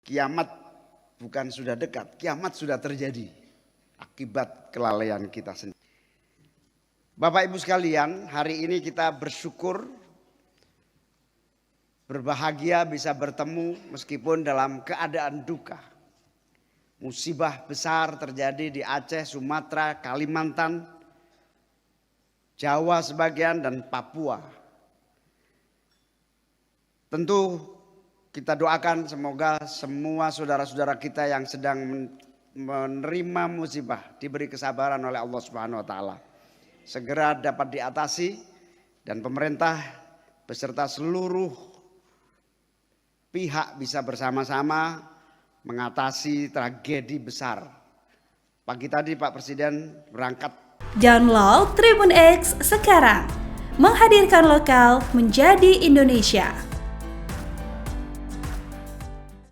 Kiamat bukan sudah dekat, kiamat sudah terjadi akibat kelalaian kita sendiri. Bapak Ibu sekalian, hari ini kita bersyukur, berbahagia bisa bertemu meskipun dalam keadaan duka. Musibah besar terjadi di Aceh, Sumatera, Kalimantan, Jawa sebagian dan Papua. Tentu kita doakan semoga semua saudara-saudara kita yang sedang menerima musibah diberi kesabaran oleh Allah Subhanahu wa taala. Segera dapat diatasi dan pemerintah beserta seluruh pihak bisa bersama-sama mengatasi tragedi besar. Pagi tadi Pak Presiden berangkat. Download Tribun X sekarang, menghadirkan lokal menjadi Indonesia.